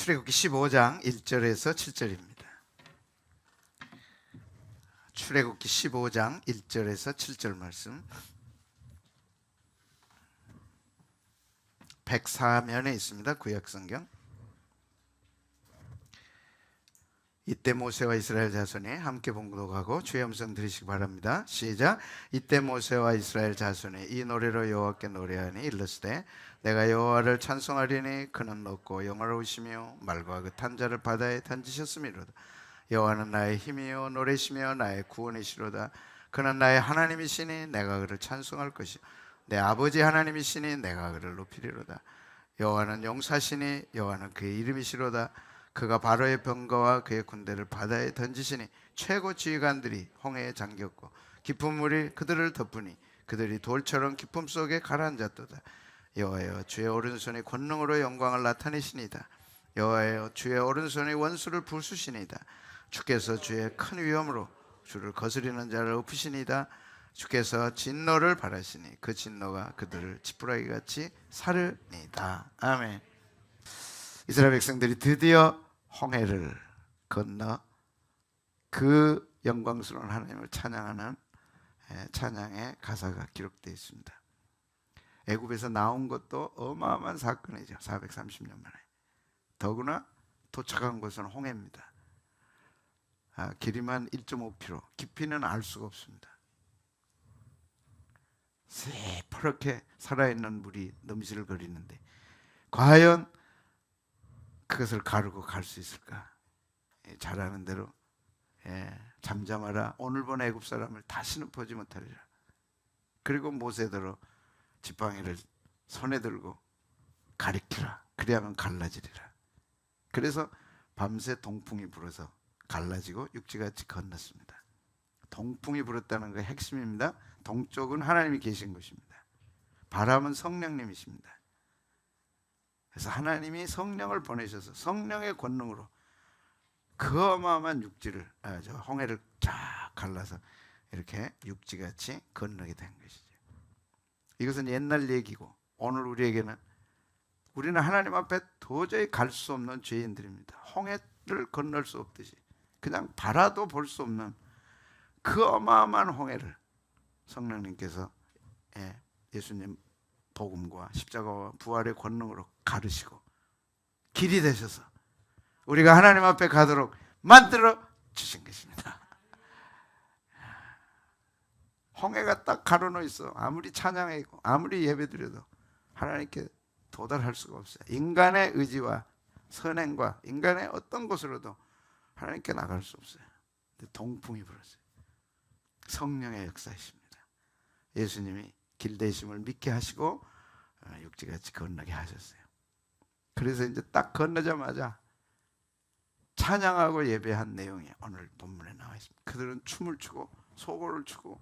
출애굽기 15장 1절에서 7절입니다. 출애굽기 15장 1절에서 7절 말씀 104면에 있습니다. 구약성경. 이때 모세와 이스라엘 자손이 함께 봉독하고 주의 음성 들으시기 바랍니다. 시작. 이때 모세와 이스라엘 자손이 이 노래로 여호와께 노래하니 일렀으되 내가 여호와를 찬송하리니 그는 높고 영화로우시며 말과 그 탄자를 바다에 던지셨음이로다. 여호와는 나의 힘이요 노래시며 나의 구원이시로다. 그는 나의 하나님이시니 내가 그를 찬송할 것이요 내 아버지 하나님이시니 내가 그를 높이리로다. 여호와는 용사시니 여호와는 그의 이름이시로다. 그가 바로의 병거와 그의 군대를 바다에 던지시니 최고 지휘관들이 홍해에 잠겼고 깊은 물이 그들을 덮으니 그들이 돌처럼 깊음 속에 가라앉았도다. 여호와여 주의 오른손이 권능으로 영광을 나타내시니다. 여호와여 주의 오른손이 원수를 부수시니다. 주께서 주의 큰 위엄으로 주를 거스리는 자를 엎으시니다. 주께서 진노를 바라시니 그 진노가 그들을 지푸라기같이 사르니다. 아멘. 이스라엘 백성들이 드디어 홍해를 건너 그 영광스러운 하나님을 찬양하는 찬양의 가사가 기록되어 있습니다. 애굽에서 나온 것도 어마어마한 사건이죠. 430년 만에. 더구나 도착한 곳은 홍해입니다. 길이만 1.5km, 깊이는 알 수가 없습니다. 새파랗게 살아있는 물이 넘실거리는데 과연 그것을 가르고 갈 수 있을까? 잘 아는 대로 잠잠하라 오늘 본 애굽 사람을 다시는 보지 못하리라. 그리고 모세대로 지팡이를 손에 들고 가리키라. 그리하면 갈라지리라. 그래서 밤새 동풍이 불어서 갈라지고 육지같이 건넜습니다. 동풍이 불었다는 게 핵심입니다. 동쪽은 하나님이 계신 곳입니다. 바람은 성령님이십니다. 그래서 하나님이 성령을 보내셔서 성령의 권능으로 그 어마어마한 육지를 홍해를 쫙 갈라서 이렇게 육지같이 건너게 된 것이죠. 이것은 옛날 얘기고 오늘 우리는 하나님 앞에 도저히 갈 수 없는 죄인들입니다. 홍해를 건널 수 없듯이 그냥 바라도 볼 수 없는 그 어마어마한 홍해를 성령님께서 예수님 복음과 십자가와 부활의 권능으로 가르시고 길이 되셔서 우리가 하나님 앞에 가도록 만들어 주신 것입니다. 홍해가 딱 가로놓여 있어. 아무리 찬양하고 아무리 예배드려도 하나님께 도달할 수가 없어요. 인간의 의지와 선행과 인간의 어떤 곳으로도 하나님께 나갈 수 없어요. 근데 동풍이 불었어요. 성령의 역사이십니다. 예수님이 길되심을 믿게 하시고 육지같이 건너게 하셨어요. 그래서 이제 딱 건너자마자 찬양하고 예배한 내용이 오늘 본문에 나와 있습니다. 그들은 춤을 추고 소고를 추고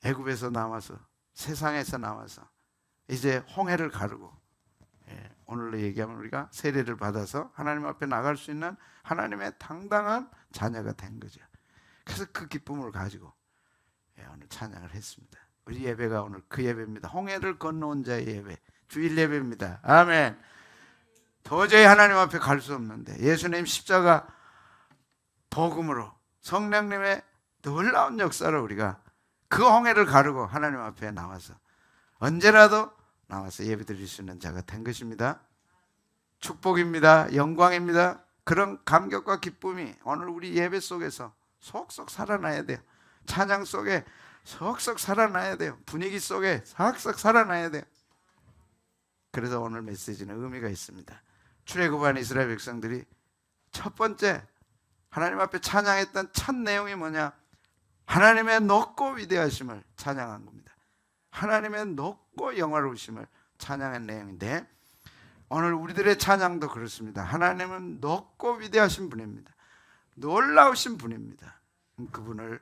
애굽에서 나와서 세상에서 나와서 이제 홍해를 가르고 오늘로 얘기하면 우리가 세례를 받아서 하나님 앞에 나갈 수 있는 하나님의 당당한 자녀가 된 거죠. 그래서 그 기쁨을 가지고 오늘 찬양을 했습니다. 우리 예배가 오늘 그 예배입니다. 홍해를 건너온 자의 예배, 주일 예배입니다. 아멘. 도저히 하나님 앞에 갈 수 없는데 예수님 십자가 복음으로 성령님의 놀라운 역사로 우리가 그 홍해를 가르고 하나님 앞에 나와서 언제라도 나와서 예배 드릴 수 있는 자가 된 것입니다. 축복입니다. 영광입니다. 그런 감격과 기쁨이 오늘 우리 예배 속에서 속속 살아나야 돼요. 찬양 속에 속속 살아나야 돼요. 분위기 속에 속속 살아나야 돼요. 그래서 오늘 메시지는 의미가 있습니다. 출애굽한 이스라엘 백성들이 첫 번째 하나님 앞에 찬양했던 첫 내용이 뭐냐? 하나님의 높고 위대하심을 찬양한 겁니다. 하나님의 높고 영화로우심을 찬양한 내용인데 오늘 우리들의 찬양도 그렇습니다. 하나님은 높고 위대하신 분입니다. 놀라우신 분입니다. 그분을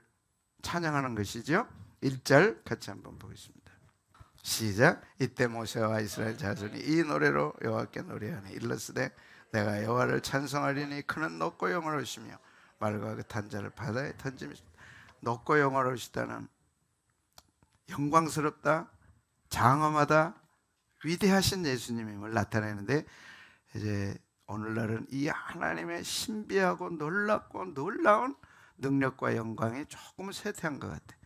찬양하는 것이죠. 1절 같이 한번 보겠습니다. 시작. 이때 모세와 이스라엘 자손이 이 노래로 여호와께 노래하니 일렀으되 내가 여호와를 찬송하리니 그는 높고 영화로우시며 말과 그 탄자를 바다에 던지며 높고 영화로우시다는 영광스럽다, 장엄하다, 위대하신 예수님임을 나타내는데 이제 오늘날은 이 하나님의 신비하고 놀랍고 놀라운 능력과 영광이 조금 쇠퇴한 것 같아.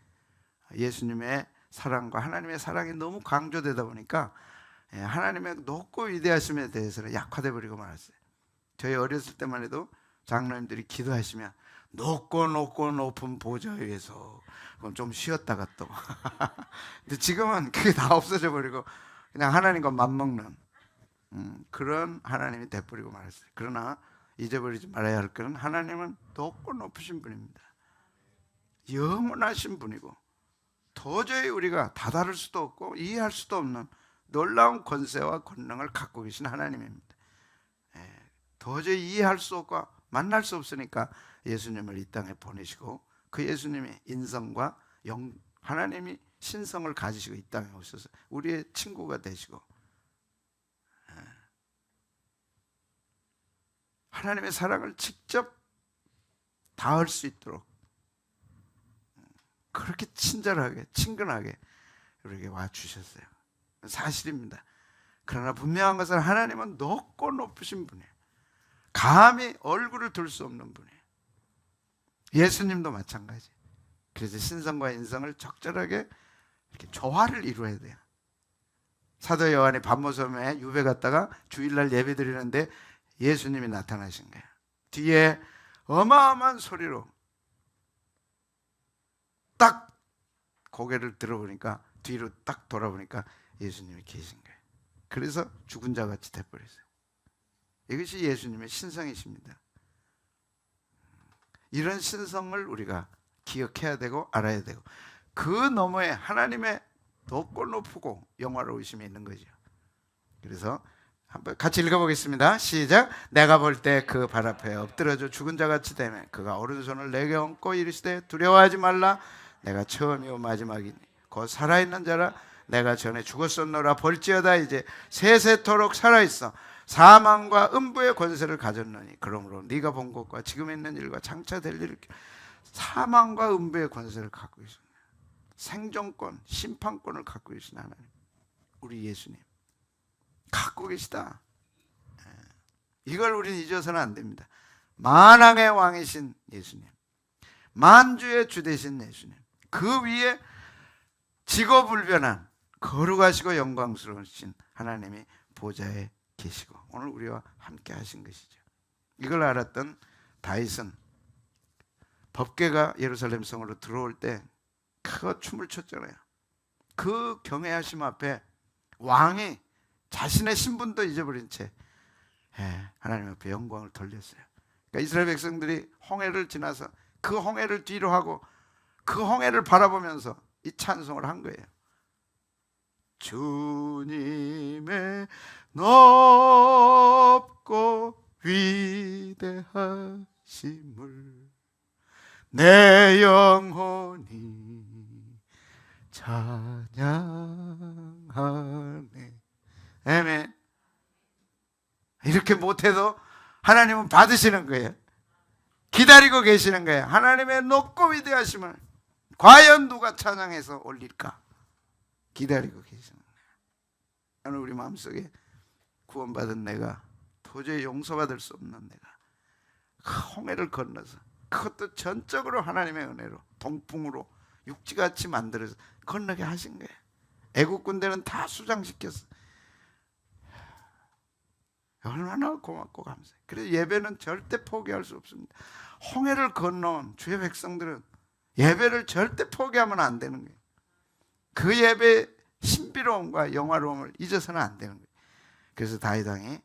예수님의 사랑과 하나님의 사랑이 너무 강조되다 보니까 하나님의 높고 위대하심에 대해서는 약화돼 버리고 말았어요. 저희 어렸을 때만 해도 장로님들이 기도하시면 높고 높은 보좌 위에서 그럼 좀 쉬었다가 또 근데 지금은 그게 다 없어져 버리고 그냥 하나님과 맞먹는 그런 하나님이 돼버리고 말았어요. 그러나 잊어버리지 말아야 할 것은 하나님은 높고 높으신 분입니다. 영원하신 분이고 도저히 우리가 다다를 수도 없고 이해할 수도 없는 놀라운 권세와 권능을 갖고 계신 하나님입니다. 도저히 이해할 수 없고 만날 수 없으니까 예수님을 이 땅에 보내시고 그 예수님이 인성과 하나님이 신성을 가지시고 이 땅에 오셔서 우리의 친구가 되시고 하나님의 사랑을 직접 닿을 수 있도록 그렇게 친절하게 친근하게 우리에게 와주셨어요. 사실입니다. 그러나 분명한 것은 하나님은 높고 높으신 분이에요. 감히 얼굴을 들 수 없는 분이에요. 예수님도 마찬가지. 그래서 신성과 인성을 적절하게 이렇게 조화를 이루어야 돼요. 사도 요한이 밤모섬에 유배 갔다가 주일날 예배 드리는데 예수님이 나타나신 거예요. 뒤에 어마어마한 소리로 딱 고개를 들어보니까 뒤로 딱 돌아보니까 예수님이 계신 거예요. 그래서 죽은 자 같이 돼버렸어요. 이것이 예수님의 신성이십니다. 이런 신성을 우리가 기억해야 되고 알아야 되고 그 너머에 하나님의 높고 높고 영화로우심이 있는 거죠. 그래서 한번 같이 읽어보겠습니다. 시작. 내가 볼 때 그 발 앞에 엎드려져 죽은 자 같이 되매 그가 오른손을 내게 얹고 이르시되 두려워하지 말라. 내가 처음이요 마지막이니 곧 살아있는 자라. 내가 전에 죽었었노라. 볼지어다 이제 세세토록 살아있어. 사망과 음부의 권세를 가졌노니 그러므로 네가 본 것과 지금 있는 일과 장차 될 일을 사망과 음부의 권세를 갖고 있습니다. 생존권, 심판권을 갖고 계신 하나님, 우리 예수님 갖고 계시다. 이걸 우리는 잊어서는 안 됩니다. 만왕의 왕이신 예수님, 만주의 주 되신 예수님, 그 위에 지고불변한 거룩하시고 영광스러우신 하나님이 보좌에 계시고 오늘 우리와 함께 하신 것이죠. 이걸 알았던 다윗은 법궤가 예루살렘 성으로 들어올 때 그 춤을 췄잖아요. 그 경외하심 앞에 왕이 자신의 신분도 잊어버린 채 하나님 앞에 영광을 돌렸어요. 그러니까 이스라엘 백성들이 홍해를 지나서 그 홍해를 뒤로 하고 그 홍해를 바라보면서 이 찬송을 한 거예요. 주님의 높고 위대하심을 내 영혼이 찬양하네. 아멘. 이렇게 못해도 하나님은 받으시는 거예요. 기다리고 계시는 거예요. 하나님의 높고 위대하심을 과연 누가 찬양해서 올릴까? 기다리고 계시는 거예요. 오늘 우리 마음속에 구원받은 내가 도저히 용서받을 수 없는 내가 그 홍해를 건너서 그것도 전적으로 하나님의 은혜로 동풍으로 육지같이 만들어서 건너게 하신 거예요. 애국 군대는 다 수장시켰어. 얼마나 고맙고 감사해요. 그래서 예배는 절대 포기할 수 없습니다. 홍해를 건너온 주의 백성들은 예배를 절대 포기하면 안 되는 거예요. 그 예배의 신비로움과 영화로움을 잊어서는 안 되는 거예요. 그래서 다윗 왕이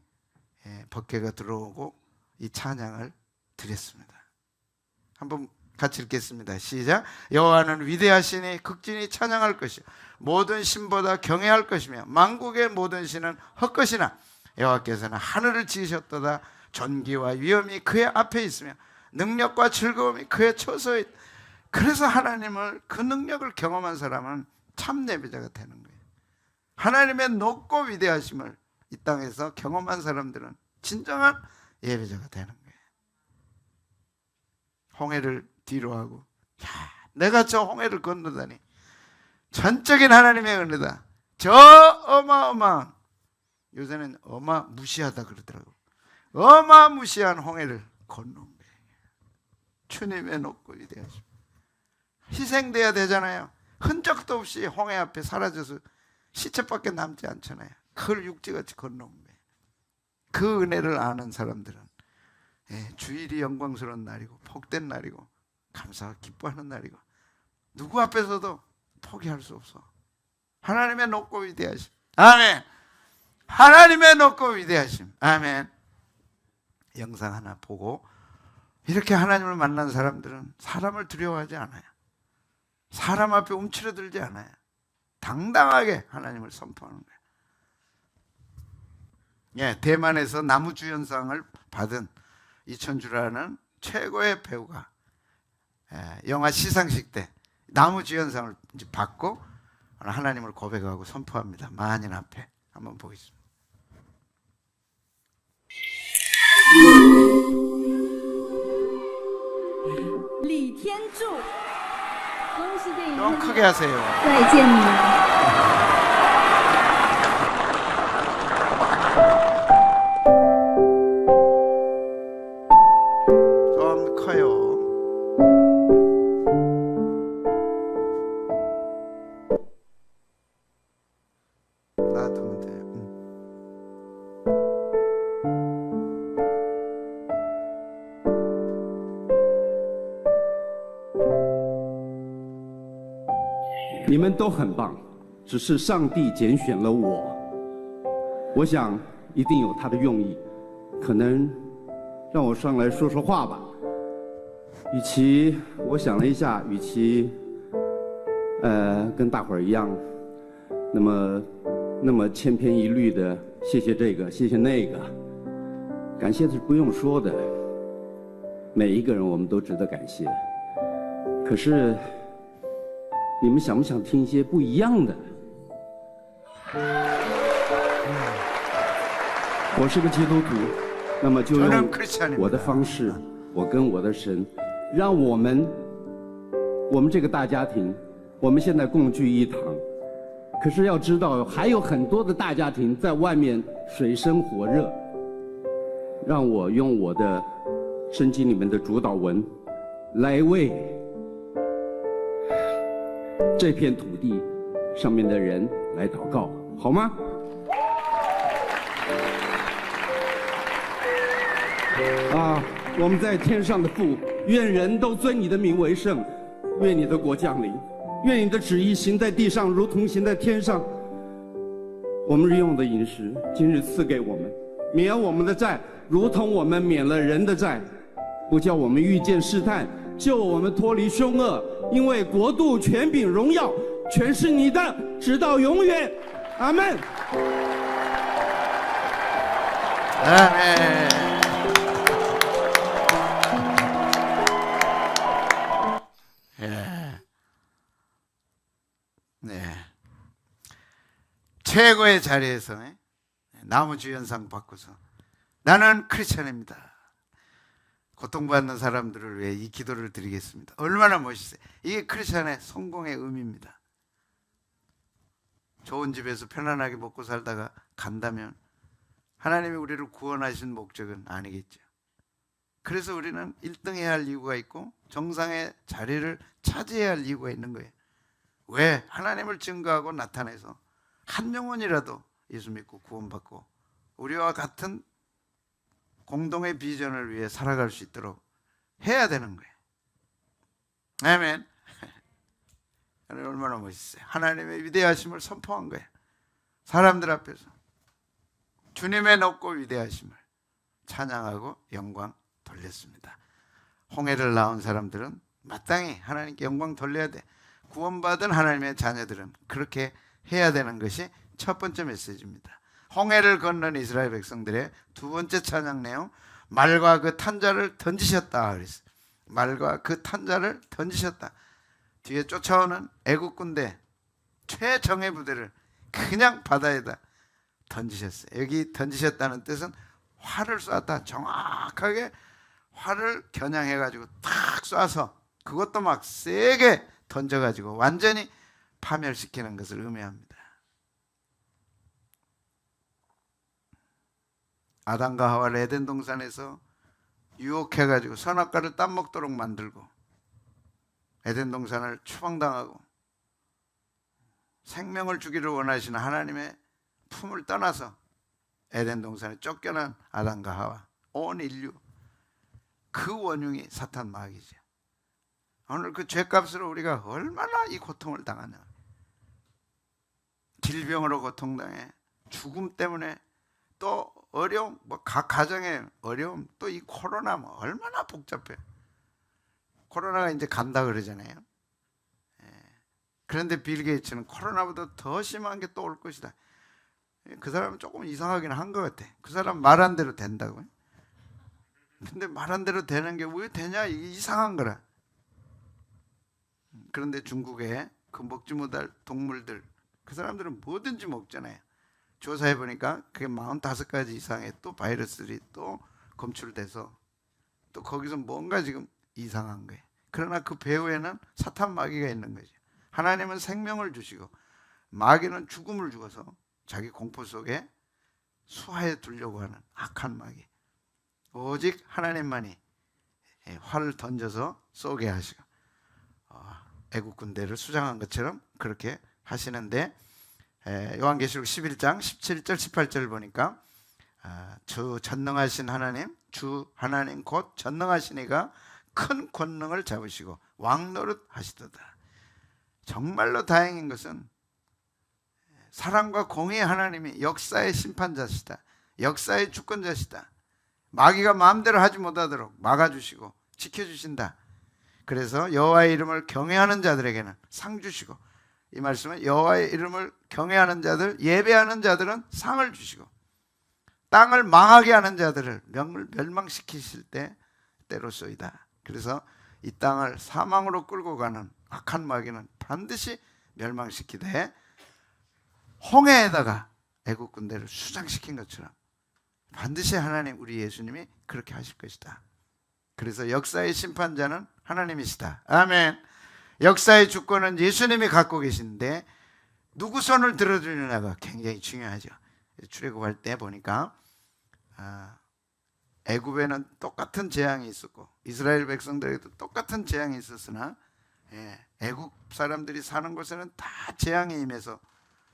법궤가 들어오고 이 찬양을 드렸습니다. 한번 같이 읽겠습니다. 시작. 여호와는 위대하시니 극진히 찬양할 것이요 모든 신보다 경외할 것이며 만국의 모든 신은 헛것이나 여호와께서는 하늘을 지으셨도다. 존귀와 위엄이 그의 앞에 있으며 능력과 즐거움이 그의 처소에 있다. 그래서 하나님을 그 능력을 경험한 사람은 참 예배자가 되는 거예요. 하나님의 높고 위대하심을 이 땅에서 경험한 사람들은 진정한 예배자가 되는 거예요. 홍해를 뒤로 하고 내가 저 홍해를 건너다니 전적인 하나님의 은혜다. 저 어마어마한 요새는 어마무시하다 그러더라고. 어마무시한 홍해를 건넌 거예요. 주님의 높고 위대하심. 희생돼야 되잖아요. 흔적도 없이 홍해 앞에 사라져서 시체밖에 남지 않잖아요. 그걸 육지같이 건넌 거예요. 그 은혜를 아는 사람들은 주일이 영광스러운 날이고 복된 날이고 감사하고 기뻐하는 날이고 누구 앞에서도 포기할 수 없어. 하나님의 높고 위대하심. 아멘. 하나님의 높고 위대하심. 아멘. 영상 하나 보고 이렇게 하나님을 만난 사람들은 사람을 두려워하지 않아요. 사람 앞에 움츠러들지 않아요. 당당하게 하나님을 선포하는 거예요. 대만에서 나무주연상을 받은 이천주라는 최고의 배우가 영화 시상식 때 나무주연상을 받고 하나님을 고백하고 선포합니다. 만인 앞에 한번 보겠습니다. 리텐주 좀 크게 하세요. 再见你 좀 커요. 놔두면 돼. 你们都很棒，只是上帝拣选了我。我想一定有他的用意，可能让我上来说说话吧。与其我想了一下，与其跟大伙儿一样，那么千篇一律的谢谢这个谢谢那个，感谢是不用说的，每一个人我们都值得感谢。可是。 你们想不想听一些不一样的？我是个基督徒，那么就用我的方式，我跟我的神，让我们这个大家庭，我们现在共聚一堂。可是要知道，还有很多的大家庭在外面水深火热。让我用我的圣经里面的主导文，来为 这片土地上面的人来祷告，好吗？我们在天上的父，愿人都尊你的名为圣，愿你的国降临，愿你的旨意行在地上，如同行在天上。我们日用的饮食，今日赐给我们，免我们的债，如同我们免了人的债，不叫我们遇见试探，救我们脱离凶恶。 因为国度、权柄、荣耀，全是你的，直到永远。阿门。阿门。네. 최고의 자리에서 나무주연상 받고서 나는 크리스찬입니다. 고통받는 사람들을 위해 이 기도를 드리겠습니다. 얼마나 멋있어요. 이게 크리스찬의 성공의 의미입니다. 좋은 집에서 편안하게 먹고 살다가 간다면 하나님이 우리를 구원하신 목적은 아니겠죠. 그래서 우리는 1등해야 할 이유가 있고 정상의 자리를 차지해야 할 이유가 있는 거예요. 왜? 하나님을 증거하고 나타내서 한 영혼이라도 예수 믿고 구원받고 우리와 같은 공동의 비전을 위해 살아갈 수 있도록 해야 되는 거예요. 아멘. 얼마나 멋있어요. 하나님의 위대하심을 선포한 거예요. 사람들 앞에서 주님의 높고 위대하심을 찬양하고 영광 돌렸습니다. 홍해를 나온 사람들은 마땅히 하나님께 영광 돌려야 돼. 구원받은 하나님의 자녀들은 그렇게 해야 되는 것이 첫 번째 메시지입니다. 홍해를 건넌 이스라엘 백성들의 두 번째 찬양 내용, 말과 그 탄자를 던지셨다 그랬어요. 말과 그 탄자를 던지셨다. 뒤에 쫓아오는 애국 군대 최정예 부대를 그냥 바다에다 던지셨어요. 여기 던지셨다는 뜻은 활을 쐈다. 정확하게 활을 겨냥해가지고 탁 쏴서 그것도 막 세게 던져가지고 완전히 파멸시키는 것을 의미합니다. 아담과 하와를 에덴 동산에서 유혹해가지고 선악과를 따먹도록 만들고 에덴 동산을 추방당하고 생명을 주기를 원하시는 하나님의 품을 떠나서 에덴 동산에 쫓겨난 아담과 하와, 온 인류, 그 원흉이 사탄 마귀죠. 오늘 그 죄값으로 우리가 얼마나 이 고통을 당하냐. 질병으로 고통당해, 죽음 때문에, 또 어려움, 뭐 각 가정의 어려움, 또 이 코로나 뭐 얼마나 복잡해. 코로나가 이제 간다 그러잖아요. 그런데 빌 게이츠는 코로나보다 더 심한 게 또 올 것이다. 그 사람은 조금 이상하긴 한 것 같아. 그 사람 말한 대로 된다고요. 근데 말한 대로 되는 게 왜 되냐, 이게 이상한 거라. 그런데 중국에 그 먹지 못할 동물들, 그 사람들은 뭐든지 먹잖아요. 조사해 보니까 그게 45가지 이상의 또 바이러스들이 또 검출돼서 또 거기서 뭔가 지금 이상한 거예요. 그러나 그 배후에는 사탄 마귀가 있는 거죠. 하나님은 생명을 주시고 마귀는 죽음을 주어서 자기 공포 속에 수하에 두려고 하는 악한 마귀. 오직 하나님만이 활을 던져서 쏘게 하시고 애국 군대를 수장한 것처럼 그렇게 하시는데, 요한계시록 11장 17절 18절 보니까 주 전능하신 하나님, 주 하나님 곧 전능하신 이가 큰 권능을 잡으시고 왕노릇 하시도다. 정말로 다행인 것은 사랑과 공의의 하나님이 역사의 심판자시다, 역사의 주권자시다. 마귀가 마음대로 하지 못하도록 막아주시고 지켜주신다. 그래서 여호와의 이름을 경외하는 자들에게는 상 주시고, 이 말씀은 여호와의 이름을 경외하는 자들, 예배하는 자들은 상을 주시고, 땅을 망하게 하는 자들을 멸망시키실 때로소이다. 그래서 이 땅을 사망으로 끌고 가는 악한 마귀는 반드시 멸망시키되 홍해에다가 애국 군대를 수장시킨 것처럼 반드시 하나님, 우리 예수님이 그렇게 하실 것이다. 그래서 역사의 심판자는 하나님이시다. 아멘. 역사의 주권은 예수님이 갖고 계신데 누구 손을 들어주느냐가 굉장히 중요하죠. 출애굽할 때 보니까 애굽에는 똑같은 재앙이 있었고 이스라엘 백성들에게도 똑같은 재앙이 있었으나 애굽 사람들이 사는 곳에는 다 재앙이 임해서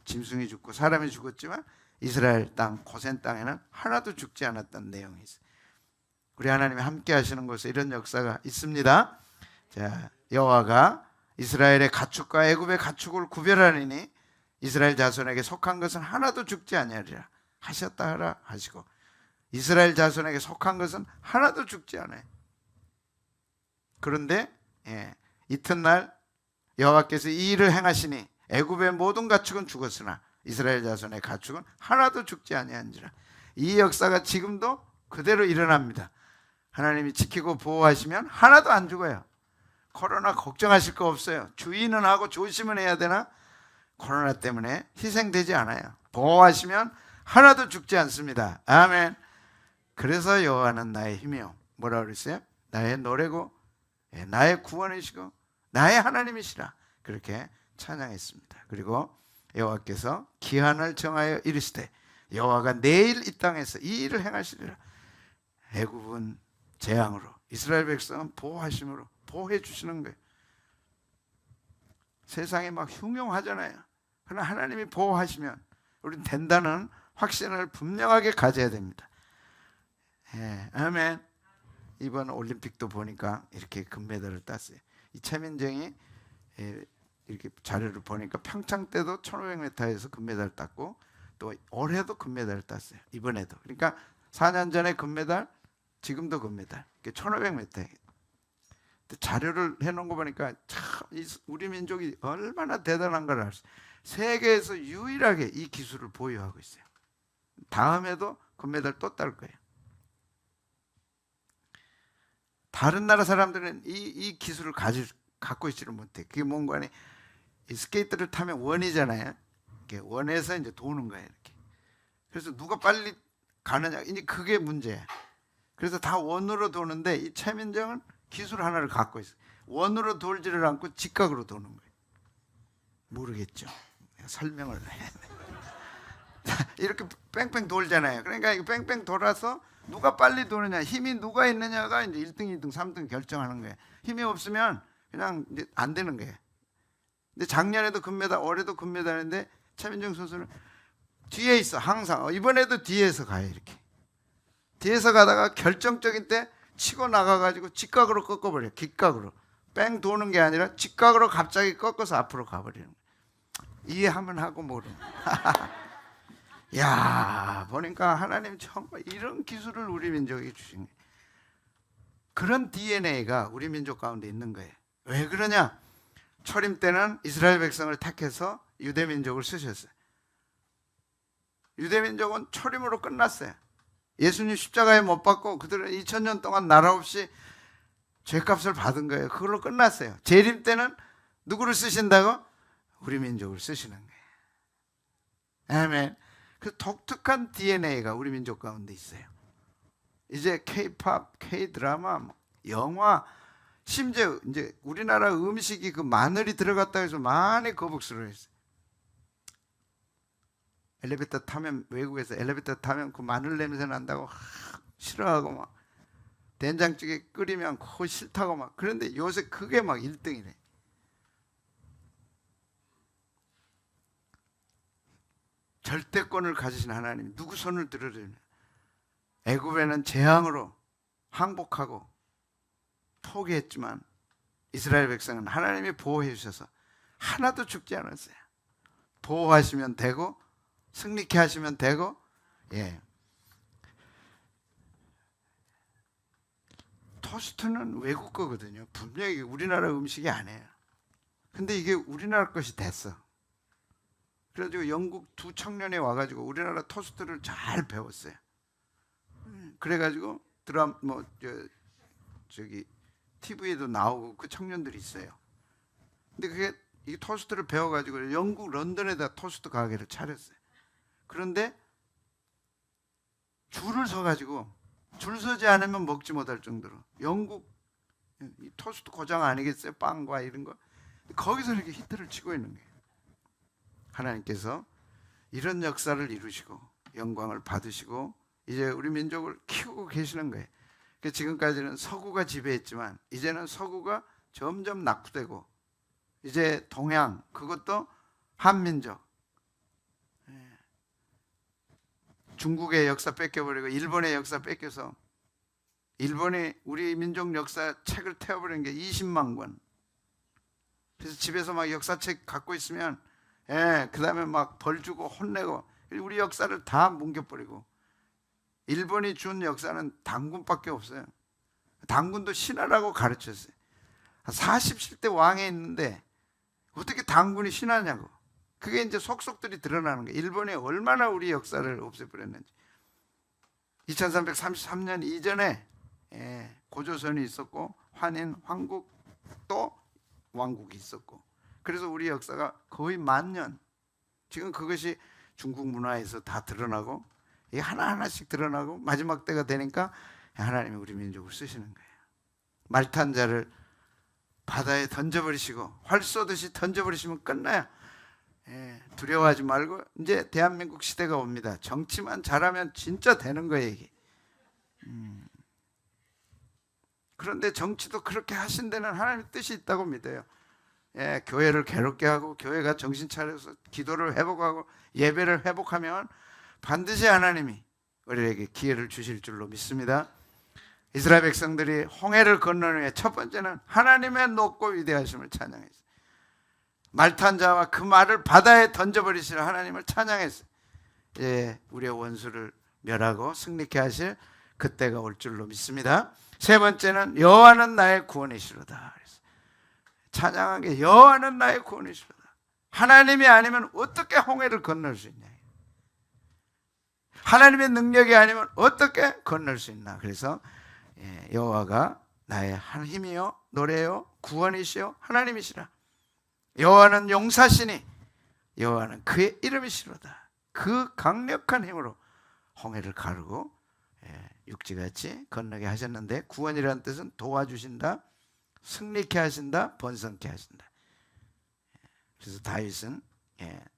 짐승이 죽고 사람이 죽었지만 이스라엘 땅, 고센 땅에는 하나도 죽지 않았다는 내용이 있어요. 우리 하나님이 함께 하시는 곳에 이런 역사가 있습니다. 자, 여호와가 이스라엘의 가축과 애굽의 가축을 구별하리니 이스라엘 자손에게 속한 것은 하나도 죽지 아니하리라 하셨다 하라 하시고, 이스라엘 자손에게 속한 것은 하나도 죽지 않아요. 그런데 이튿날 여호와께서 이 일을 행하시니 애굽의 모든 가축은 죽었으나 이스라엘 자손의 가축은 하나도 죽지 아니한지라. 이 역사가 지금도 그대로 일어납니다. 하나님이 지키고 보호하시면 하나도 안 죽어요. 코로나 걱정하실 거 없어요. 주의는 하고 조심은 해야 되나? 코로나 때문에 희생되지 않아요. 보호하시면 하나도 죽지 않습니다. 아멘. 그래서 여호와는 나의 힘이요, 뭐라 그랬어요? 나의 노래고 나의 구원이시고 나의 하나님이시라, 그렇게 찬양했습니다. 그리고 여호와께서 기한을 정하여 이르시되 여호와가 내일 이 땅에서 이 일을 행하시리라. 애굽은 재앙으로, 이스라엘 백성은 보호하심으로 보호해 주시는 거예요. 세상이 막 흉흉하잖아요. 그러나 하나님이 보호하시면 우리는 된다는 확신을 분명하게 가져야 됩니다. 아멘. 이번 올림픽도 보니까 이렇게 금메달을 땄어요. 이 최민정이 이렇게 자료를 보니까 평창 때도 1500m에서 금메달 땄고 또 올해도 금메달을 땄어요. 이번에도. 그러니까 4년 전에 금메달, 지금도 금메달. 1500m. 자료를 해놓은 거 보니까 참 우리 민족이 얼마나 대단한 걸 알 수 있어요. 세계에서 유일하게 이 기술을 보유하고 있어요. 다음에도 금메달 또 딸 거예요. 다른 나라 사람들은 이 기술을 갖고 있지를 못해. 그게 뭔가 하니, 이 스케이트를 타면 원이잖아요. 이렇게 원에서 이제 도는 거예요. 이렇게. 그래서 누가 빨리 가느냐, 이제 그게 문제야. 그래서 다 원으로 도는데 이 최민정은 기술 하나를 갖고 있어요. 원으로 돌지를 않고 직각으로 도는 거예요. 모르겠죠. 설명을 해야 돼. 이렇게 뺑뺑 돌잖아요. 그러니까 이 뺑뺑 돌아서 누가 빨리 도느냐, 힘이 누가 있느냐가 이제 1등, 2등, 3등 결정하는 거예요. 힘이 없으면 그냥 이제 안 되는 거예요. 근데 작년에도 금메달, 올해도 금메달인데 차민정 선수는 뒤에 있어 항상. 이번에도 뒤에서 가요. 이렇게 뒤에서 가다가 결정적인 때 치고 나가가지고 직각으로 꺾어버려요. 직각으로 뺑 도는 게 아니라 직각으로 갑자기 꺾어서 앞으로 가버리는 거예요. 이해하면 하고 모르면. 야, 보니까 하나님 정말 이런 기술을 우리 민족에 주신 거예요. 그런 DNA가 우리 민족 가운데 있는 거예요. 왜 그러냐? 초림 때는 이스라엘 백성을 택해서 유대 민족을 쓰셨어요. 유대 민족은 초림으로 끝났어요. 예수님 십자가에 못 박고 그들은 2000년 동안 나라 없이 죄값을 받은 거예요. 그걸로 끝났어요. 재림 때는 누구를 쓰신다고? 우리 민족을 쓰시는 거예요. 아멘. 그 독특한 DNA가 우리 민족 가운데 있어요. 이제 K-팝, K-드라마, 영화, 심지어 이제 우리나라 음식이 그 마늘이 들어갔다 해서 많이 거북스러워했어요. 엘리베이터 타면, 외국에서 엘리베이터 타면 그 마늘 냄새 난다고 싫어하고 막 된장찌개 끓이면 그거 싫다고 막. 그런데 요새 그게 막 1등이래. 절대권을 가지신 하나님, 누구 손을 들으려냐? 애굽에는 재앙으로 항복하고 포기했지만 이스라엘 백성은 하나님이 보호해 주셔서 하나도 죽지 않았어요. 보호하시면 되고 승리케 하시면 되고. 예. 토스트는 외국 거거든요. 분명히 우리나라 음식이 아니에요. 근데 이게 우리나라 것이 됐어. 그래가지고 영국 두 청년이 와가지고 우리나라 토스트를 잘 배웠어요. 그래가지고 드라마 저기 TV에도 나오고 그 청년들이 있어요. 근데 그게 이 토스트를 배워가지고 영국 런던에다 토스트 가게를 차렸어요. 그런데 줄을 서가지고 줄 서지 않으면 먹지 못할 정도로 영국 이 토스트 고장 아니겠어요? 빵과 이런 거. 거기서 이렇게 히트를 치고 있는 거예요. 하나님께서 이런 역사를 이루시고 영광을 받으시고 이제 우리 민족을 키우고 계시는 거예요. 지금까지는 서구가 지배했지만 이제는 서구가 점점 낙후되고 이제 동양, 그것도 한민족, 중국의 역사 뺏겨버리고 일본의 역사 뺏겨서 일본이 우리 민족 역사 책을 태워버리는 게 20만 권. 그래서 집에서 막 역사책 갖고 있으면 그 다음에 막 벌 주고 혼내고 우리 역사를 다 뭉겨버리고. 일본이 준 역사는 단군밖에 없어요. 단군도 신하라고 가르쳤어요. 40대 왕에 있는데 어떻게 단군이 신하냐고. 그게 이제 속속들이 드러나는 거예요. 일본이 얼마나 우리 역사를 없애버렸는지. 2333년 이전에 고조선이 있었고 환인, 황국 또 왕국이 있었고, 그래서 우리 역사가 거의 10,000년, 지금 그것이 중국 문화에서 다 드러나고 이게 하나하나씩 드러나고 마지막 때가 되니까 하나님이 우리 민족을 쓰시는 거예요. 말탄 자를 바다에 던져버리시고 활 쏘듯이 던져버리시면 끝나요. 두려워하지 말고 이제 대한민국 시대가 옵니다. 정치만 잘하면 진짜 되는 거예요, 이게. 그런데 정치도 그렇게 하신 데는 하나님의 뜻이 있다고 믿어요. 교회를 괴롭게 하고 교회가 정신 차려서 기도를 회복하고 예배를 회복하면 반드시 하나님이 우리에게 기회를 주실 줄로 믿습니다. 이스라엘 백성들이 홍해를 건너는 후에 첫 번째는 하나님의 높고 위대하심을 찬양했어요. 말탄 자와 그 말을 바다에 던져버리시는 하나님을 찬양했어요. 우리의 원수를 멸하고 승리케 하실 그때가 올 줄로 믿습니다. 세 번째는 여호와는 나의 구원이시로다. 찬양한 게 여호와는 나의 구원이시로다. 하나님이 아니면 어떻게 홍해를 건널 수 있냐. 하나님의 능력이 아니면 어떻게 건널 수 있나. 그래서 여호와가 나의 힘이요 노래요 구원이시요 하나님이시라. 여호와는 용사시니 여호와는 그의 이름이시로다. 그 강력한 힘으로 홍해를 가르고 육지같이 건너게 하셨는데, 구원이라는 뜻은 도와주신다, 승리케 하신다, 번성케 하신다. 그래서 다윗은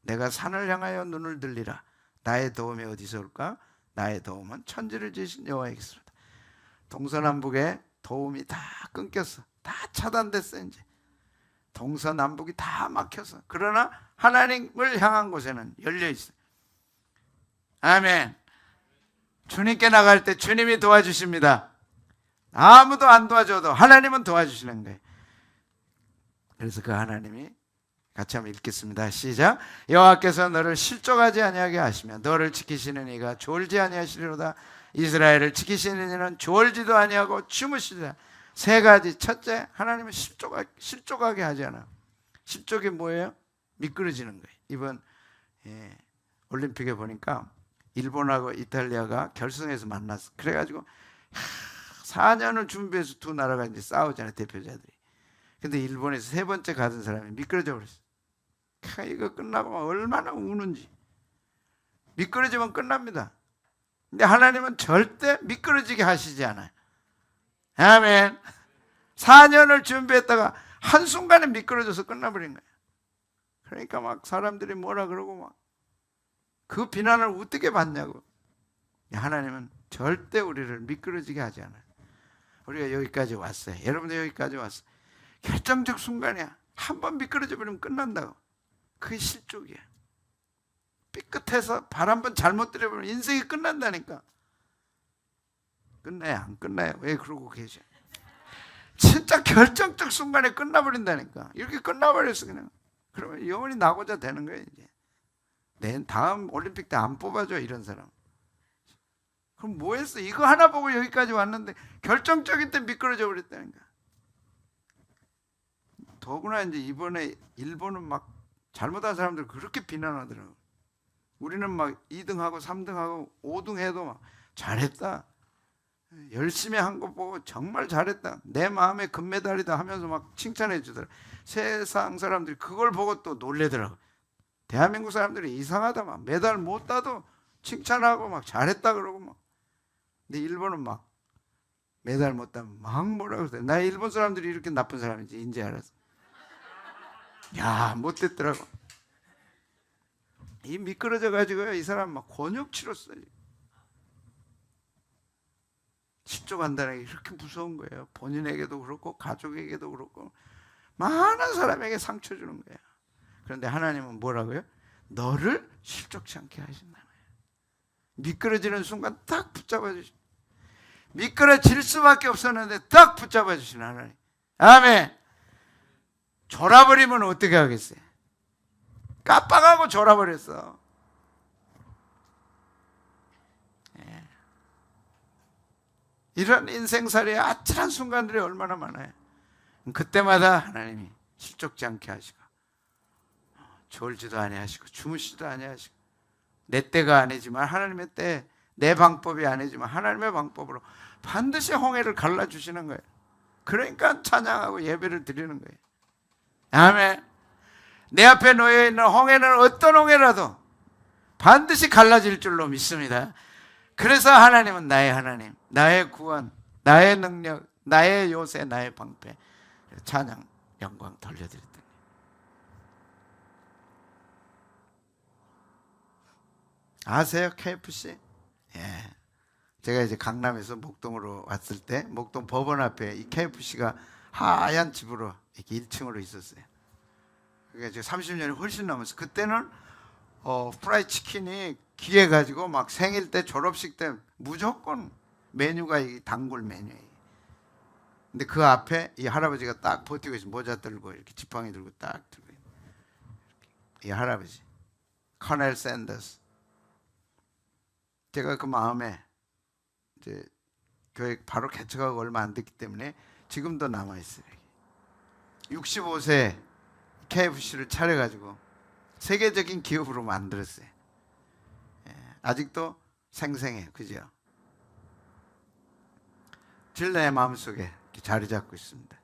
내가 산을 향하여 눈을 들리라. 나의 도움이 어디서 올까? 나의 도움은 천지를 지으신 여호와에게서로다. 동서남북에 도움이 다 끊겼어. 다 차단됐어. 이제 동서남북이 다 막혀서. 그러나 하나님을 향한 곳에는 열려 있어요. 아멘. 주님께 나갈 때 주님이 도와주십니다. 아무도 안 도와줘도 하나님은 도와주시는 거예요. 그래서 그 하나님이 같이 한번 읽겠습니다. 시작. 여호와께서 너를 실족하지 아니하게 하시며 너를 지키시는 이가 졸지 아니하시리로다. 이스라엘을 지키시는 이는 졸지도 아니하고 주무시리라. 세 가지. 첫째, 하나님은 실족하게 하지 않아. 실족이 뭐예요? 미끄러지는 거예요. 이번 올림픽에 보니까 일본하고 이탈리아가 결승에서 만났어. 그래가지고 4년을 준비해서 두 나라가 이제 싸우잖아요, 대표자들이. 근데 일본에서 세 번째 가던 사람이 미끄러져 버렸어. 이거 끝나고 얼마나 우는지. 미끄러지면 끝납니다. 근데 하나님은 절대 미끄러지게 하시지 않아요. 아멘. 4년을 준비했다가 한순간에 미끄러져서 끝나버린 거예요. 그러니까 막 사람들이 뭐라 그러고 막 그 비난을 어떻게 받냐고. 하나님은 절대 우리를 미끄러지게 하지 않아요. 우리가 여기까지 왔어요. 여러분들 여기까지 왔어요. 결정적 순간이야. 한번 미끄러져 버리면 끝난다고. 그게 실족이야. 삐끗해서 발 한번 잘못 들여버리면 인생이 끝난다니까. 끝나요? 안 끝나요? 왜 그러고 계셔? 진짜 결정적 순간에 끝나버린다니까. 이렇게 끝나버렸어 그냥. 그러면 영원히 나고자 되는 거예요 이제. 다음 올림픽 때 안 뽑아줘 이런 사람. 그럼 뭐 했어? 이거 하나 보고 여기까지 왔는데 결정적인 때 미끄러져 버렸다니까. 더구나 이제 이번에 일본은 막 잘못한 사람들 그렇게 비난하더라고. 우리는 막 2등하고 3등하고 5등 해도 막 잘했다. 열심히 한 거 보고 정말 잘했다. 내 마음에 금메달이다 하면서 막 칭찬해 주더라. 세상 사람들이 그걸 보고 또 놀래더라고. 대한민국 사람들이 이상하다. 막 메달 못 따도 칭찬하고 막 잘했다 그러고 막. 근데 일본은 막 메달 못 따면 막 뭐라 그러대. 나 일본 사람들이 이렇게 나쁜 사람인지 인지 알았어. 야, 못됐더라고. 이 미끄러져 가지고요 이 사람 막 곤욕 치렀어요. 실족한다는 게 이렇게 무서운 거예요. 본인에게도 그렇고 가족에게도 그렇고 많은 사람에게 상처 주는 거예요. 그런데 하나님은 뭐라고요? 너를 실족치 않게 하신다는 거예요. 미끄러지는 순간 딱 붙잡아 주시는. 미끄러질 수밖에 없었는데 딱 붙잡아 주시는 하나님. 아멘. 졸아버리면 어떻게 하겠어요? 깜빡하고 졸아버렸어. 이런 인생살이의 아찔한 순간들이 얼마나 많아요. 그때마다 하나님이 실족지 않게 하시고 졸지도 아니하시고 주무시지도 아니하시고 내 때가 아니지만 하나님의 때, 내 방법이 아니지만 하나님의 방법으로 반드시 홍해를 갈라주시는 거예요. 그러니까 찬양하고 예배를 드리는 거예요. 아멘. 내 앞에 놓여있는 홍해는 어떤 홍해라도 반드시 갈라질 줄로 믿습니다. 그래서 하나님은 나의 하나님, 나의 구원, 나의 능력, 나의 요새, 나의 방패. 찬양, 영광 돌려드렸더니. 아세요? KFC? 예. 제가 이제 강남에서 목동으로 왔을 때 목동 법원 앞에 이 KFC가 하얀 집으로 이렇게 1층으로 있었어요. 그게 이제 30년이 훨씬 넘었어요. 그때는 프라이 치킨이 귀해가지고 막 생일 때 졸업식 때 무조건 메뉴가 이 단골 메뉴예요. 근데 그 앞에 이 할아버지가 딱 버티고 있어. 모자 들고 이렇게 지팡이 들고 딱 들고 이 할아버지 커넬 샌더스. 제가 그 마음에 이제 교회 바로 개척하고 얼마 안 됐기 때문에 지금도 남아 있어요. 65세 KFC를 차려가지고 세계적인 기업으로 만들었어요. 아직도 생생해요. 그죠? 내 마음속에 자리 잡고 있습니다.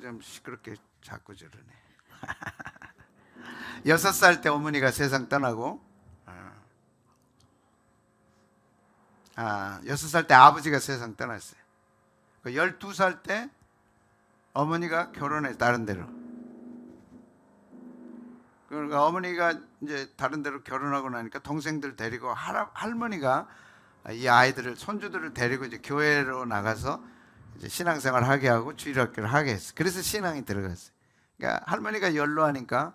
좀 시끄럽게 자꾸 저러네. 6살 때 어머니가 세상 떠나고 6살 때 아버지가 세상 떠났어요. 12살 때 어머니가 결혼해 다른 데로. 그러니까 어머니가 이제 다른 데로 결혼하고 나니까 동생들 데리고 할머니가 이 아이들을 손주들을 데리고 이제 교회로 나가서 이제 신앙생활 하게 하고 주일학교를 하게 했어. 그래서 신앙이 들어갔어요. 그러니까 할머니가 연로하니까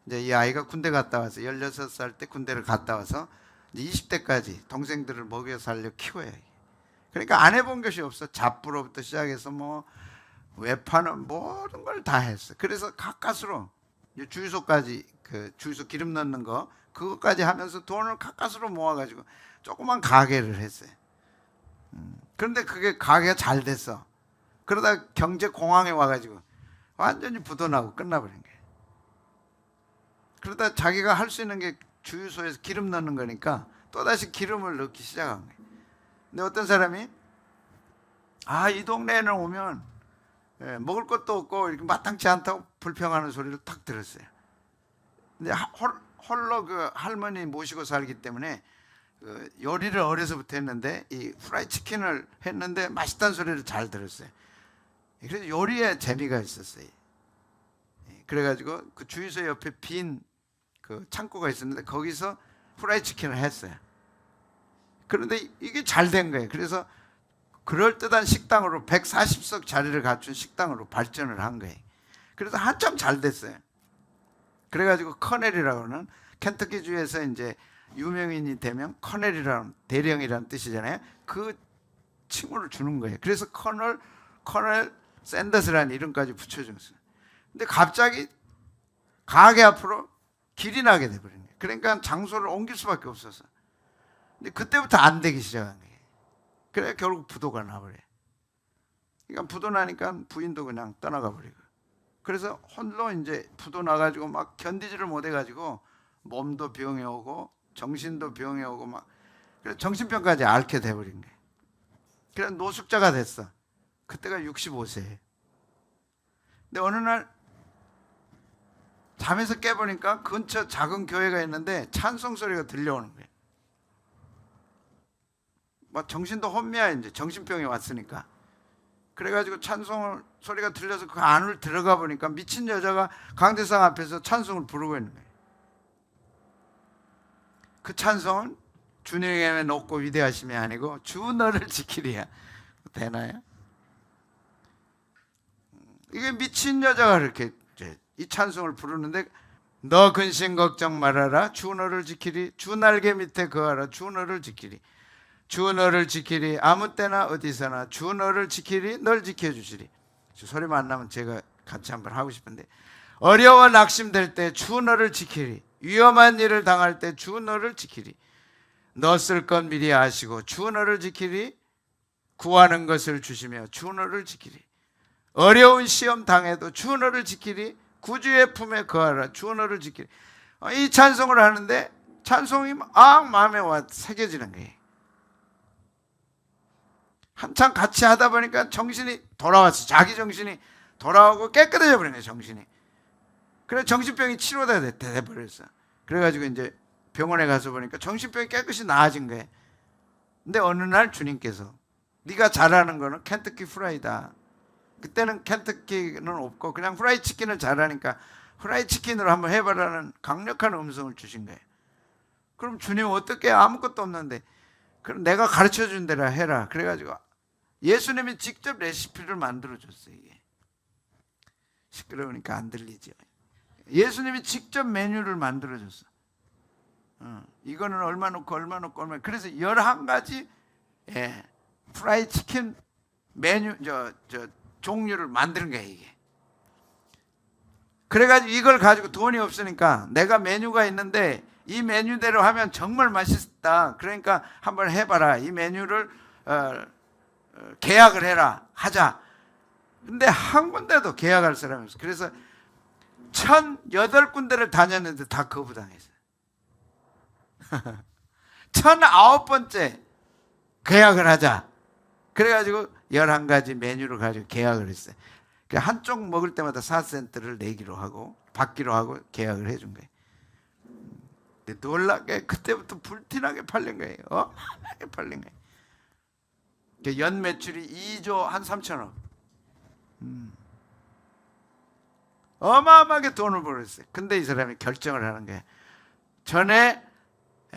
이제 이 아이가 군대 갔다 와서 16살 때 군대를 갔다 와서 이제 20대까지 동생들을 먹여 살려 키워야 해. 그러니까 안 해본 것이 없어. 잡부로부터 시작해서 뭐 외파는 모든 걸 다 했어. 그래서 가까스로 주유소까지 그 주유소 기름 넣는 거 그것까지 하면서 돈을 가까스로 모아가지고 조그만 가게를 했어요. 그런데 그게 가게가 잘 됐어. 그러다 경제 공황에 와가지고 완전히 부도나고 끝나버린 거예요. 그러다 자기가 할 수 있는 게 주유소에서 기름 넣는 거니까 또다시 기름을 넣기 시작한 거예요. 근데 어떤 사람이 이 동네에는 오면 먹을 것도 없고 이렇게 마땅치 않다고 불평하는 소리를 딱 들었어요. 근데 홀로 그 할머니 모시고 살기 때문에 그 요리를 어려서부터 했는데 이 프라이 치킨을 했는데 맛있다는 소리를 잘 들었어요. 그래서 요리에 재미가 있었어요. 그래가지고 그 주유소 옆에 빈 그 창고가 있었는데 거기서 프라이 치킨을 했어요. 그런데 이게 잘 된 거예요. 그래서 그럴듯한 식당으로 140석 자리를 갖춘 식당으로 발전을 한 거예요. 그래서 한참 잘 됐어요. 그래가지고 커넬이라고 하는 켄터키주에서 이제 유명인이 되면 커넬이라는 대령이라는 뜻이잖아요. 그 칭호를 주는 거예요. 그래서 커넬 샌더스라는 이름까지 붙여줬어요. 근데 갑자기 가게 앞으로 길이 나게 돼버린 거예요. 그러니까 장소를 옮길 수밖에 없었어. 근데 그때부터 안 되기 시작한 거예요. 그래 결국 부도가 나버려요. 그러니까 부도 나니까 부인도 그냥 떠나가 버리고. 그래서 홀로 이제 부도 나가지고 막 견디지를 못해가지고 몸도 병이 오고 정신도 병이 오고 막 그래서 정신병까지 앓게 돼버린 거예요. 그래서 노숙자가 됐어. 그때가 65세예요. 근데 어느 날 잠에서 깨보니까 근처 작은 교회가 있는데 찬송 소리가 들려오는 거예요. 막 정신도 혼미해 이제 정신병이 왔으니까. 그래가지고 찬송 소리가 들려서 그 안을 들어가 보니까 미친 여자가 강대상 앞에서 찬송을 부르고 있는 거예요. 그 찬송은 주님의 높고 위대하심이 아니고 주 너를 지키리야. 되나요? 이게 미친 여자가 이렇게 이 찬송을 부르는데 너 근심 걱정 말아라 주 너를 지키리 주 날개 밑에 거하라 주 너를 지키리 주 너를 지키리 아무 때나 어디서나 주 너를 지키리 널 지켜주시리. 소리만 안 나면 제가 같이 한번 하고 싶은데 어려워 낙심될 때 주 너를 지키리 위험한 일을 당할 때 주 너를 지키리 너 쓸 것 미리 아시고 주 너를 지키리 구하는 것을 주시며 주 너를 지키리 어려운 시험 당해도 주 너를 지키리 구주의 품에 거하라 주 너를 지키리. 이 찬송을 하는데 찬송이 마음에 와 새겨지는 거예요. 한참 같이 하다 보니까 정신이 돌아왔어. 자기 정신이 돌아오고 깨끗해져 버린 거예요. 정신이. 그래 정신병이 치료가 돼버렸어. 그래가지고 이제 병원에 가서 보니까 정신병이 깨끗이 나아진 거예요. 근데 어느 날 주님께서 네가 잘하는 거는 켄터키 프라이다. 그때는 켄터키는 없고 그냥 프라이 치킨을 잘하니까 프라이 치킨으로 한번 해봐라는 강력한 음성을 주신 거예요. 그럼 주님 어떻게 아무것도 없는데 그럼 내가 가르쳐준 대로 해라. 그래가지고 예수님이 직접 레시피를 만들어줬어요. 이게 시끄러우니까 안 들리죠. 예수님이 직접 메뉴를 만들어줬어. 이거는 얼마 넣고 얼마 넣고 얼마. 그래서 11가지 프라이 치킨 메뉴 종류를 만드는 거야 이게. 그래가지고 이걸 가지고 돈이 없으니까 내가 메뉴가 있는데 이 메뉴대로 하면 정말 맛있다. 그러니까 한번 해봐라. 이 메뉴를 계약을 해라. 하자. 근데 한 군데도 계약할 사람이 없어. 그래서 1008군데를 다녔는데 다 거부당했어요. 1009번째 계약을 하자. 그래가지고 11가지 메뉴를 가지고 계약을 했어요. 한쪽 먹을 때마다 4센트를 내기로 하고 받기로 하고 계약을 해준 거예요. 근데 놀랍게 그때부터 불티나게 팔린 거예요. 엄청나게 팔린 거예요. 연 매출이 2조 한 3천억. 어마어마하게 돈을 벌었어요. 근데 이 사람이 결정을 하는 거예요. 전에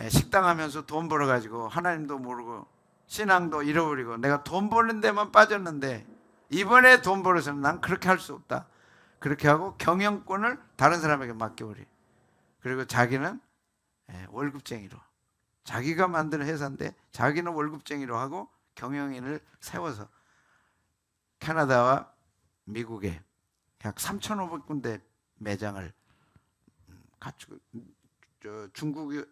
식당 하면서 돈 벌어가지고 하나님도 모르고 신앙도 잃어버리고 내가 돈 버는 데만 빠졌는데 이번에 돈 벌어서는 난 그렇게 할 수 없다. 그렇게 하고 경영권을 다른 사람에게 맡겨버려. 그리고 자기는 월급쟁이로, 자기가 만든 회사인데 자기는 월급쟁이로 하고 경영인을 세워서 캐나다와 미국에 약 3,500군데 매장을 갖추고, 중국이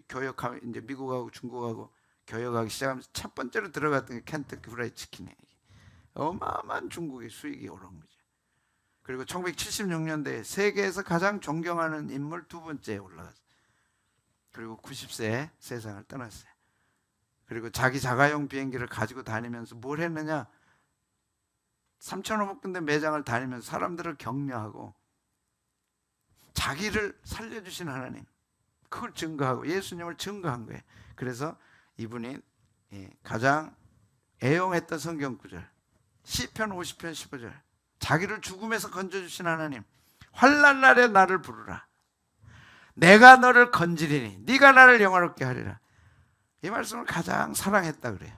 교역하고 이제 미국하고 중국하고 교역하기 시작하면서 첫 번째로 들어갔던 게 켄터키 프라이드 치킨이에요. 어마어마한 중국의 수익이 오른 거죠. 그리고 1976년대에 세계에서 가장 존경하는 인물 두 번째에 올라갔어요. 그리고 90세에 세상을 떠났어요. 그리고 자기 자가용 비행기를 가지고 다니면서 뭘 했느냐? 3,500군데 매장을 다니면서 사람들을 격려하고 자기를 살려주신 하나님, 그걸 증거하고 예수님을 증거한 거예요. 그래서 이분이 가장 애용했던 성경 구절, 시편 50편 15절, 자기를 죽음에서 건져주신 하나님, 환난 날에 나를 부르라. 내가 너를 건지리니 네가 나를 영화롭게 하리라. 이 말씀을 가장 사랑했다 그래요.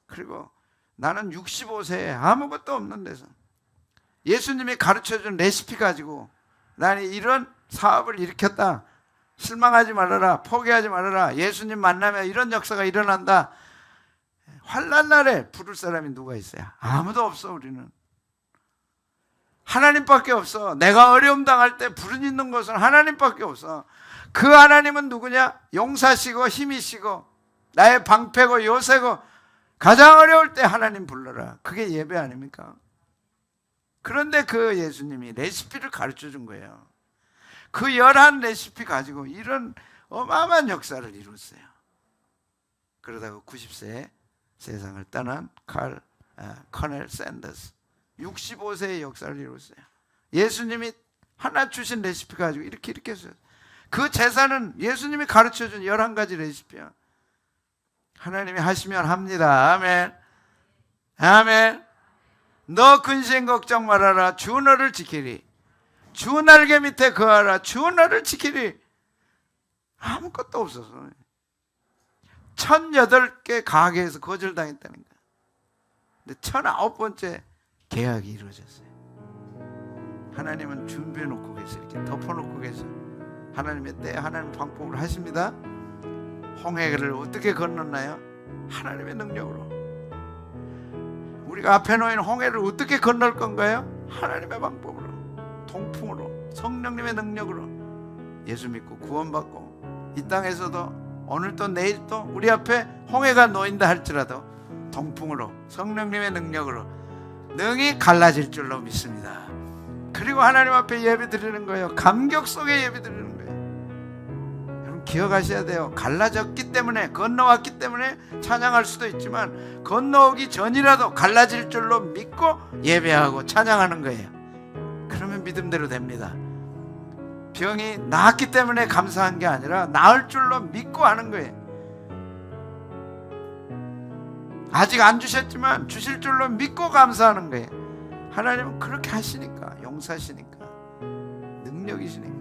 그리고 나는 65세에 아무것도 없는 데서 예수님이 가르쳐준 레시피 가지고 나는 이런 사업을 일으켰다. 실망하지 말아라. 포기하지 말아라. 예수님 만나면 이런 역사가 일어난다. 환난 날에 부를 사람이 누가 있어요? 아무도 없어. 우리는 하나님밖에 없어. 내가 어려움 당할 때 부르짖는 것은 하나님밖에 없어. 그 하나님은 누구냐? 용사시고 힘이시고 나의 방패고 요새고, 가장 어려울 때 하나님 불러라. 그게 예배 아닙니까? 그런데 그 예수님이 레시피를 가르쳐 준 거예요. 그 11 레시피 가지고 이런 어마어마한 역사를 이뤘어요. 그러다가 90세에 세상을 떠난 커넬 샌더스, 65세의 역사를 이뤘어요. 예수님이 하나 주신 레시피 가지고 이렇게 했어요. 그 제사는 예수님이 가르쳐준 11가지 레시피야. 하나님이 하시면 합니다. 아멘. 아멘. 너 근심 걱정 말아라. 주 너를 지키리. 주 날개 밑에 거하라. 주 너를 지키리. 아무것도 없어서 1,008개 가게에서 거절당했다는 거야. 근데 1,009번째 계약이 이루어졌어요. 하나님은 준비해 놓고 계세요. 이렇게 덮어놓고 계세요. 하나님의 때 하나님 방법으로 하십니다. 홍해를 어떻게 건넜나요? 하나님의 능력으로. 우리가 앞에 놓인 홍해를 어떻게 건널 건가요? 하나님의 방법으로, 통풍으로, 성령님의 능력으로. 예수 믿고 구원받고 이 땅에서도 오늘도 내일도 우리 앞에 홍해가 놓인다 할지라도 통풍으로, 성령님의 능력으로 능히 갈라질 줄로 믿습니다. 그리고 하나님 앞에 예배 드리는 거예요. 감격 속에 예배 드리는 거예요. 여러분 기억하셔야 돼요. 갈라졌기 때문에, 건너왔기 때문에 찬양할 수도 있지만 건너오기 전이라도 갈라질 줄로 믿고 예배하고 찬양하는 거예요. 그러면 믿음대로 됩니다. 병이 나았기 때문에 감사한 게 아니라 나을 줄로 믿고 하는 거예요. 아직 안 주셨지만 주실 줄로 믿고 감사하는 거예요. 하나님은 그렇게 하시니까, 용사시니까, 능력이시니까.